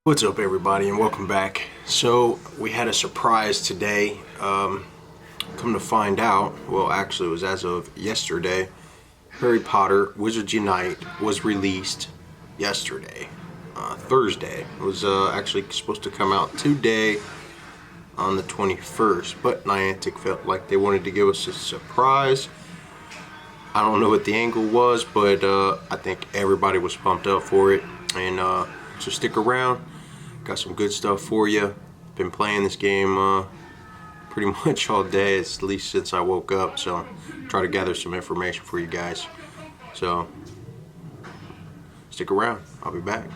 What's up, everybody, and welcome back. So we had a surprise today. Come to find out, well, actually it was as of yesterday, Harry Potter Wizards Unite was released yesterday, Thursday. It was actually supposed to come out today on the 21st, but Niantic felt like they wanted to give us a surprise. I don't know what the angle was, but I think everybody was pumped up for it, and so stick around. Got some good stuff for you. Been playing this game pretty much all day, at least since I woke up, so try to gather some information for you guys. So stick around, I'll be back.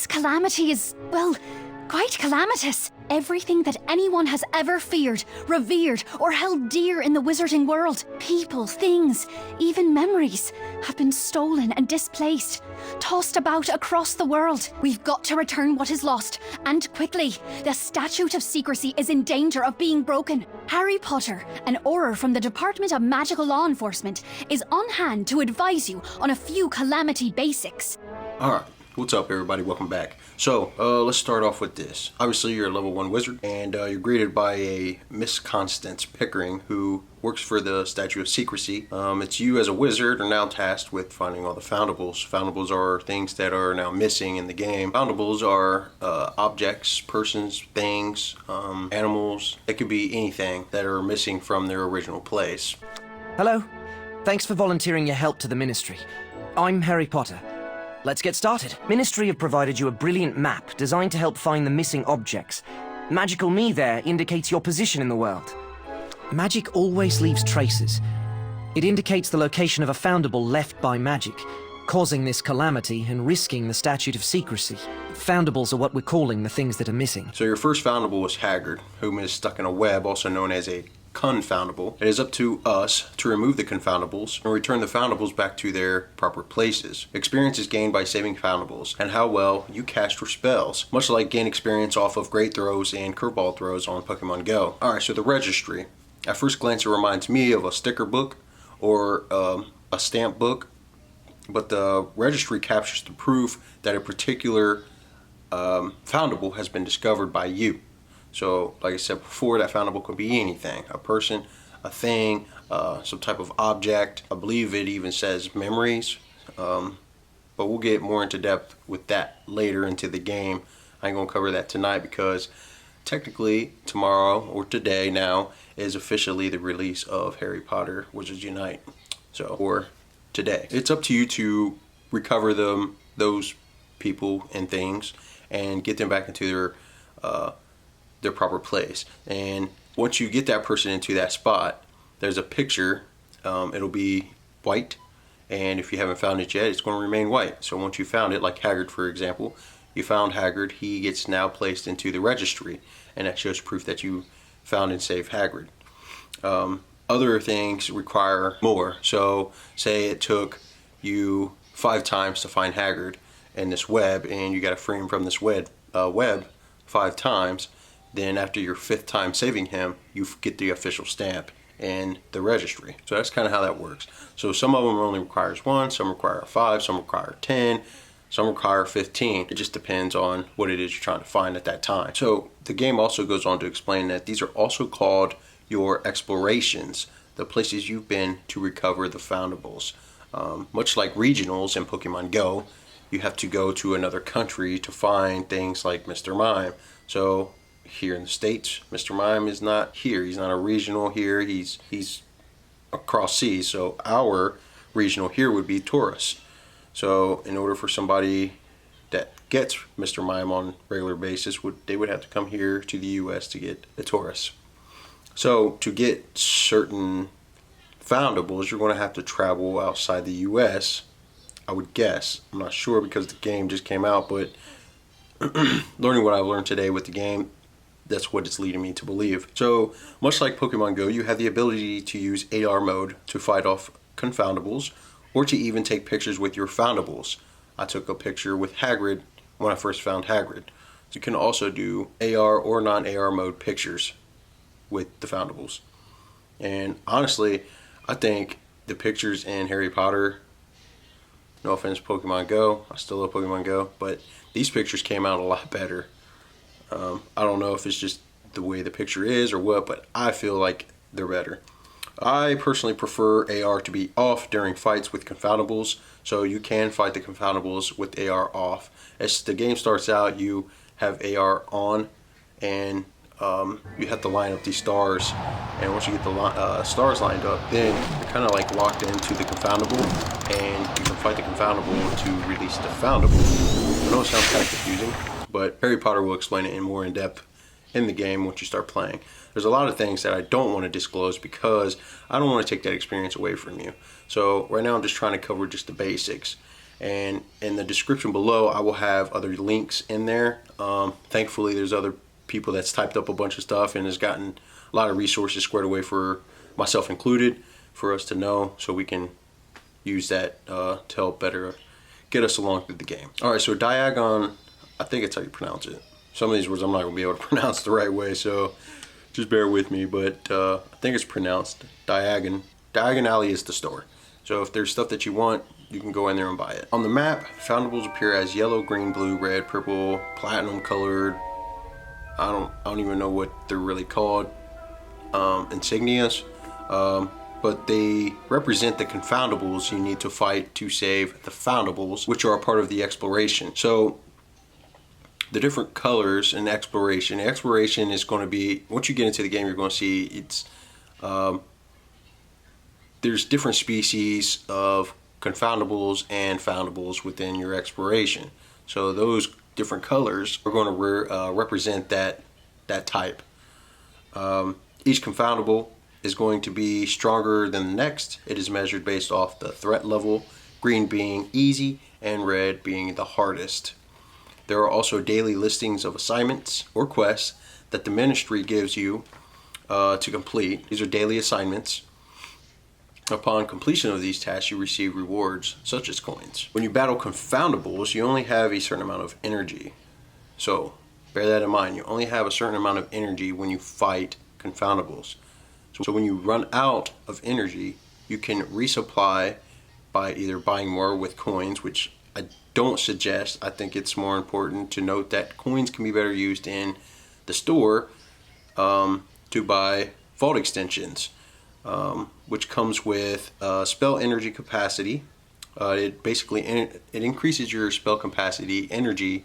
Calamity is, well, quite calamitous. Everything that anyone has ever feared, revered, or held dear in the wizarding world, people, things, even memories, have been stolen and displaced, tossed about across the world. We've got to return what is lost, and quickly. The Statute of Secrecy is in danger of being broken. Harry Potter, an Auror from the Department of Magical Law Enforcement, is on hand to advise you on a few calamity basics. Alright. What's up, everybody? Welcome back. So, let's start off with this. Obviously, you're a level 1 wizard, and you're greeted by a Miss Constance Pickering, who works for the Statute of Secrecy. It's you as a wizard are now tasked with finding all the foundables. Foundables are things that are now missing in the game. Foundables are objects, persons, things, animals. It could be anything that are missing from their original place. Hello. Thanks for volunteering your help to the Ministry. I'm Harry Potter. Let's get started. Ministry have provided you a brilliant map designed to help find the missing objects. Magical Me there indicates your position in the world. Magic always leaves traces. It indicates the location of a foundable left by magic, causing this calamity and risking the Statute of Secrecy. Foundables are what we're calling the things that are missing. So your first foundable was Haggard, whom is stuck in a web, also known as a confoundable. It is up to us to remove the confoundables and return the foundables back to their proper places. Experience is gained by saving foundables and how well you cast your spells, much like gain experience off of great throws and curveball throws on Pokemon Go. Alright, so the registry. At first glance, it reminds me of a sticker book or a stamp book, but the registry captures the proof that a particular foundable has been discovered by you. So, like I said before, that foundable could be anything. A person, a thing, some type of object. I believe it even says memories. But we'll get more into depth with that later into the game. I ain't going to cover that tonight because technically tomorrow, or today now, is officially the release of Harry Potter Wizards Unite. So, or today. It's up to you to recover those people and things and get them back into their proper place. And once you get that person into that spot, there's a picture. It'll be white, and if you haven't found it yet, it's going to remain white. So once you found it, like Haggard for example, you found Haggard, he gets now placed into the registry, and that shows proof that you found and saved Haggard. Other things require more. So say it took you 5 times to find Haggard in this web, and you got to free him from this web 5 times. Then after your 5th time saving him, you get the official stamp in the registry. So that's kind of how that works. So some of them only requires 1, some require 5, some require 10, some require 15. It just depends on what it is you're trying to find at that time. So the game also goes on to explain that these are also called your explorations, the places you've been to recover the foundables. Much like regionals in Pokemon Go, you have to go to another country to find things like Mr. Mime. So here in the States, Mr. Mime is not here. He's not a regional here. He's across seas. So our regional here would be Taurus. So in order for somebody that gets Mr. Mime on a regular basis, they would have to come here to the US to get the Taurus. So to get certain foundables, you're going to have to travel outside the US I would guess. I'm not sure because the game just came out, but learning what I've learned today with the game, that's what it's leading me to believe. So, much like Pokemon Go, you have the ability to use AR mode to fight off confoundables, or to even take pictures with your foundables. I took a picture with Hagrid when I first found Hagrid. So you can also do AR or non-AR mode pictures with the foundables. And honestly, I think the pictures in Harry Potter, no offense Pokemon Go, I still love Pokemon Go, but these pictures came out a lot better. I don't know if it's just the way the picture is or what, but I feel like they're better. I personally prefer AR to be off during fights with confoundables, so you can fight the confoundables with AR off. As the game starts out, you have AR on, and you have to line up these stars, and once you get the stars lined up, then you're kind of like locked into the confoundable, and you can fight the confoundable to release the foundable. I know it sounds kind of confusing, but Harry Potter will explain it in more in depth in the game once you start playing. There's a lot of things that I don't want to disclose because I don't want to take that experience away from you. So right now I'm just trying to cover just the basics. And in the description below, I will have other links in there. Thankfully, there's other people that's typed up a bunch of stuff and has gotten a lot of resources squared away for myself included for us to know, so we can use that to help better get us along through the game. All right, so Diagon, I think it's how you pronounce it. Some of these words I'm not going to be able to pronounce the right way, so just bear with me, but I think it's pronounced Diagon. Diagon Alley is the store. So if there's stuff that you want, you can go in there and buy it. On the map, foundables appear as yellow, green, blue, red, purple, platinum colored. I don't even know what they're really called. Insignias. But they represent the confoundables you need to fight to save the foundables, which are a part of the exploration. So the different colors in exploration. Exploration is going to be, once you get into the game, you're going to see it's there's different species of confoundables and foundables within your exploration. So those different colors are going to represent that type. Each confoundable is going to be stronger than the next. It is measured based off the threat level, green being easy and red being the hardest. There are also daily listings of assignments or quests that the ministry gives you to complete. These are daily assignments. Upon completion of these tasks, you receive rewards such as coins. When you battle confoundables, you only have a certain amount of energy. So bear that in mind. You only have a certain amount of energy when you fight confoundables. So when you run out of energy, you can resupply by either buying more with coins, which I don't suggest. I think it's more important to note that coins can be better used in the store to buy vault extensions, which comes with spell energy capacity. It basically it increases your spell capacity energy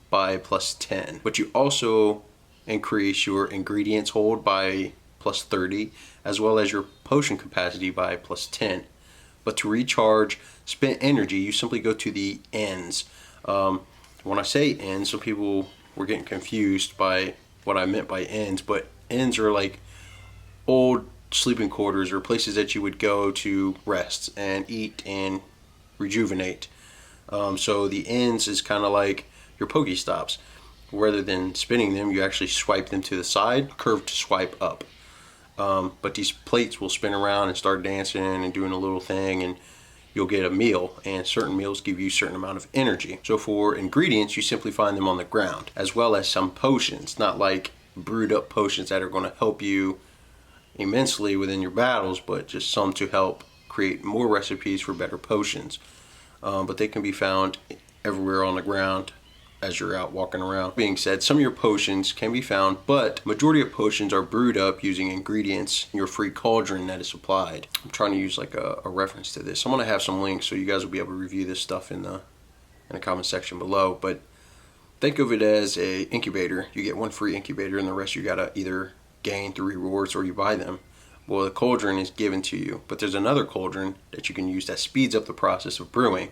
by +10, but you also increase your ingredients hold by +30, as well as your potion capacity by +10. But to recharge spent energy, you simply go to the ends. When I say ends, some people were getting confused by what I meant by ends, but ends are like old sleeping quarters or places that you would go to rest and eat and rejuvenate. So the ends is kind of like your Pokestops. Rather than spinning them, you actually swipe them to the side, curved swipe up. But these plates will spin around and start dancing and doing a little thing, and you'll get a meal, and certain meals give you a certain amount of energy. So for ingredients, you simply find them on the ground, as well as some potions, not like brewed up potions that are going to help you immensely within your battles, but just some to help create more recipes for better potions. But they can be found everywhere on the ground as you're out walking around. Being said, some of your potions can be found, but majority of potions are brewed up using ingredients in your free cauldron that is supplied. I'm trying to use like a reference to this. I'm gonna have some links so you guys will be able to review this stuff in the comment section below. But think of it as a incubator. You get one free incubator, and the rest you gotta either gain through rewards or you buy them. Well, the cauldron is given to you, but there's another cauldron that you can use that speeds up the process of brewing,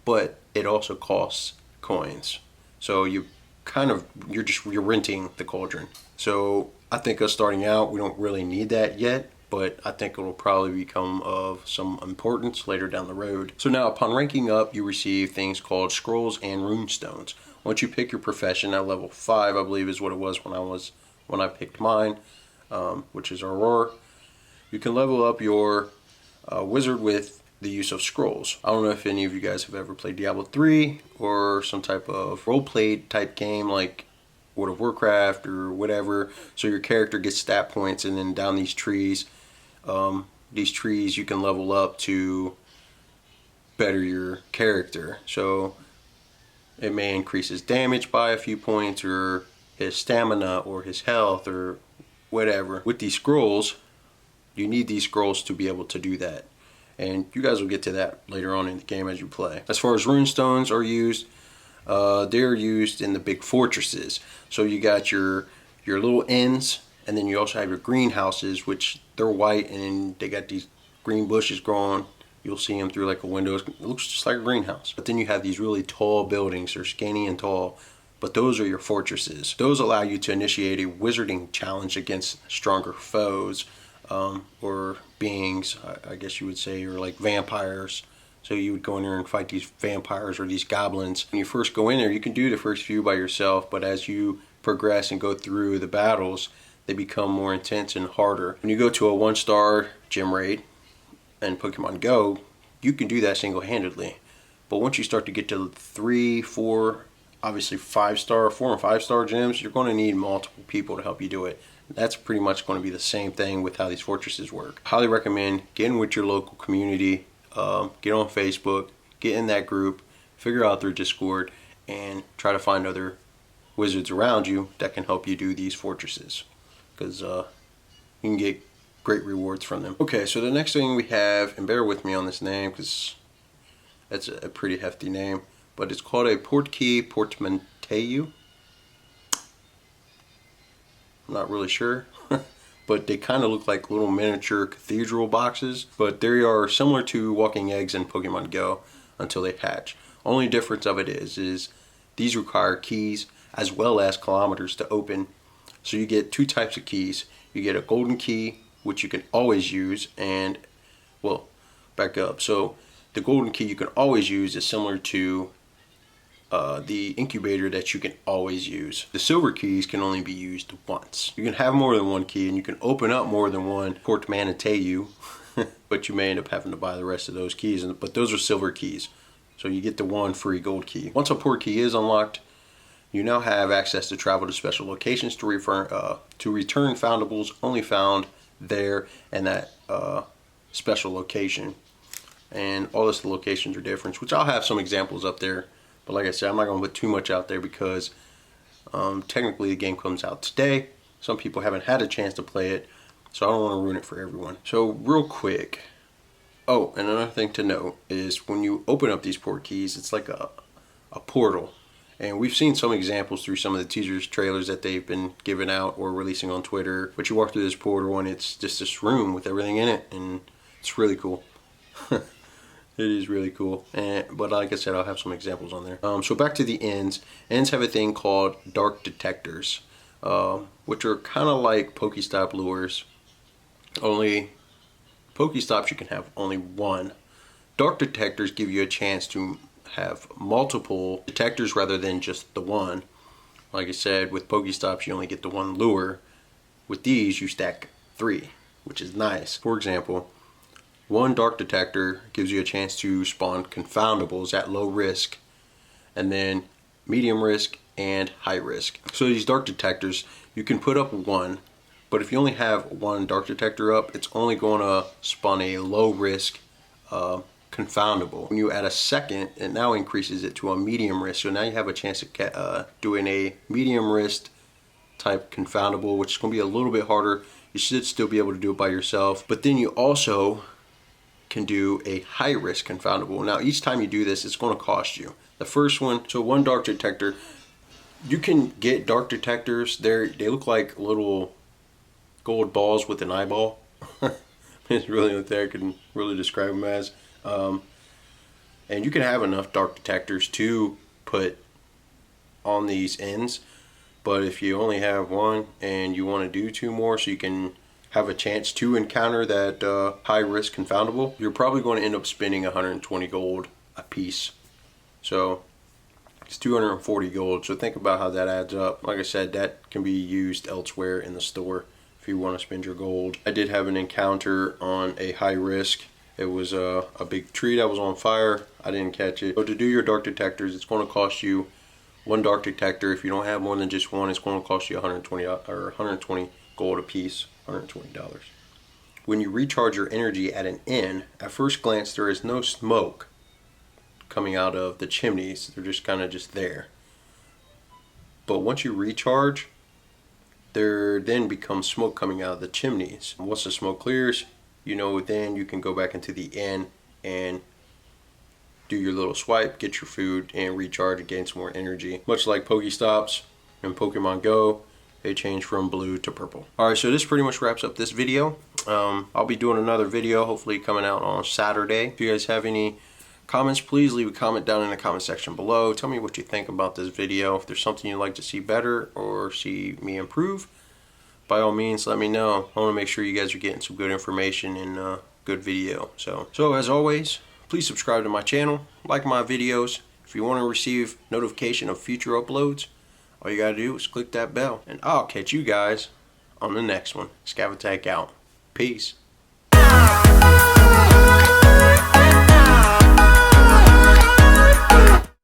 but it also costs coins. So you're renting the cauldron. So I think us starting out, we don't really need that yet, but I think it will probably become of some importance later down the road. So now, upon ranking up, you receive things called scrolls and runestones. Once you pick your profession at level 5, I believe is what it was when I picked mine, which is Aurora, you can level up your wizard with the use of scrolls. I don't know if any of you guys have ever played Diablo 3 or some type of role-play type game like World of Warcraft or whatever. So your character gets stat points, and then down these trees you can level up to better your character. So it may increase his damage by a few points, or his stamina, or his health, or whatever. With these scrolls, you need these scrolls to be able to do that. And you guys will get to that later on in the game as you play. As far as runestones are used, they're used in the big fortresses. So you got your little inns, and then you also have your greenhouses, which they're white and they got these green bushes growing. You'll see them through like a window. It looks just like a greenhouse. But then you have these really tall buildings. They're skinny and tall, but those are your fortresses. Those allow you to initiate a wizarding challenge against stronger foes, or beings, I guess you would say, or like vampires. So you would go in there and fight these vampires or these goblins. When you first go in there, you can do the first few by yourself, but as you progress and go through the battles, they become more intense and harder. When you go to a 1-star gym raid in Pokemon Go, you can do that single-handedly. But once you start to get to 3, 4, obviously 5-star, 4 and 5-star gyms, you're going to need multiple people to help you do it. That's pretty much going to be the same thing with how these fortresses work. Highly recommend getting with your local community, get on Facebook, get in that group, figure out their Discord, and try to find other wizards around you that can help you do these fortresses, because you can get great rewards from them. Okay, so the next thing we have, and bear with me on this name because that's a pretty hefty name, but it's called a Portkey portmanteau. I'm not really sure, but they kind of look like little miniature cathedral boxes, but they are similar to walking eggs in Pokemon Go until they hatch. Only difference of it is these require keys as well as kilometers to open. So you get 2 types of keys. You get a golden key, which you can always use, and, well, back up. So the golden key you can always use is similar to the incubator that you can always use. The silver keys can only be used once. You can have more than 1 key, and you can open up more than 1 portmanteau, but you may end up having to buy the rest of those keys. But those are silver keys, so you get the 1 free gold key. Once a Portkey is unlocked, you now have access to travel to special locations to return foundables only found there and that special location. And all this locations are different, which I'll have some examples up there. But like I said, I'm not going to put too much out there because technically the game comes out today. Some people haven't had a chance to play it, so I don't want to ruin it for everyone. So real quick, oh, and another thing to note is when you open up these Portkeys, it's like a portal. And we've seen some examples through some of the teasers, trailers that they've been giving out or releasing on Twitter. But you walk through this portal and it's just this room with everything in it, and it's really cool. It is really cool. But like I said, I'll have some examples on there. So back to the ends. Ends have a thing called dark detectors, which are kind of like Pokestop lures. Only Pokestops you can have only 1. Dark detectors give you a chance to have multiple detectors rather than just the 1. Like I said, with Pokestops you only get the 1 lure. With these you stack 3, which is nice. For example, 1 dark detector gives you a chance to spawn confoundables at low risk, and then medium risk and high risk. So these dark detectors, you can put up 1, but if you only have 1 dark detector up, it's only going to spawn a low risk confoundable. When you add a second, it now increases it to a medium risk. So now you have a chance of doing a medium risk type confoundable, which is going to be a little bit harder. You should still be able to do it by yourself. But then you also can do a high risk confoundable. Now each time you do this, it's going to cost you. The first one, so 1 dark detector, you can get dark detectors. They look like little gold balls with an eyeball. It's really what I can really describe them as. And you can have enough dark detectors to put on these ends, but if you only have 1 and you want to do 2 more so you can have a chance to encounter that high risk confoundable, you're probably going to end up spending 120 gold a piece. So it's 240 gold. So think about how that adds up. Like I said, that can be used elsewhere in the store if you want to spend your gold. I did have an encounter on a high risk. It was a big tree that was on fire. I didn't catch it. So to do your dark detectors, it's going to cost you one dark detector. If you don't have more than just one, it's going to cost you 120 gold a piece, $120. When you recharge your energy at an inn, at first glance there is no smoke coming out of the chimneys. They're just kind of just there. But once you recharge, there then becomes smoke coming out of the chimneys. Once the smoke clears, you know, then you can go back into the inn and do your little swipe, get your food, and recharge and gain some more energy. Much like Pokestops and Pokemon Go, they change from blue to purple. Alright, so this pretty much wraps up this video. I'll be doing another video, hopefully coming out on Saturday. If you guys have any comments, please leave a comment down in the comment section below. Tell me what you think about this video. If there's something you'd like to see better or see me improve, by all means, let me know. I want to make sure you guys are getting some good information and good video. So as always, please subscribe to my channel, like my videos. If you want to receive notification of future uploads, all you gotta do is click that bell. And I'll catch you guys on the next one. Scavatech out. Peace.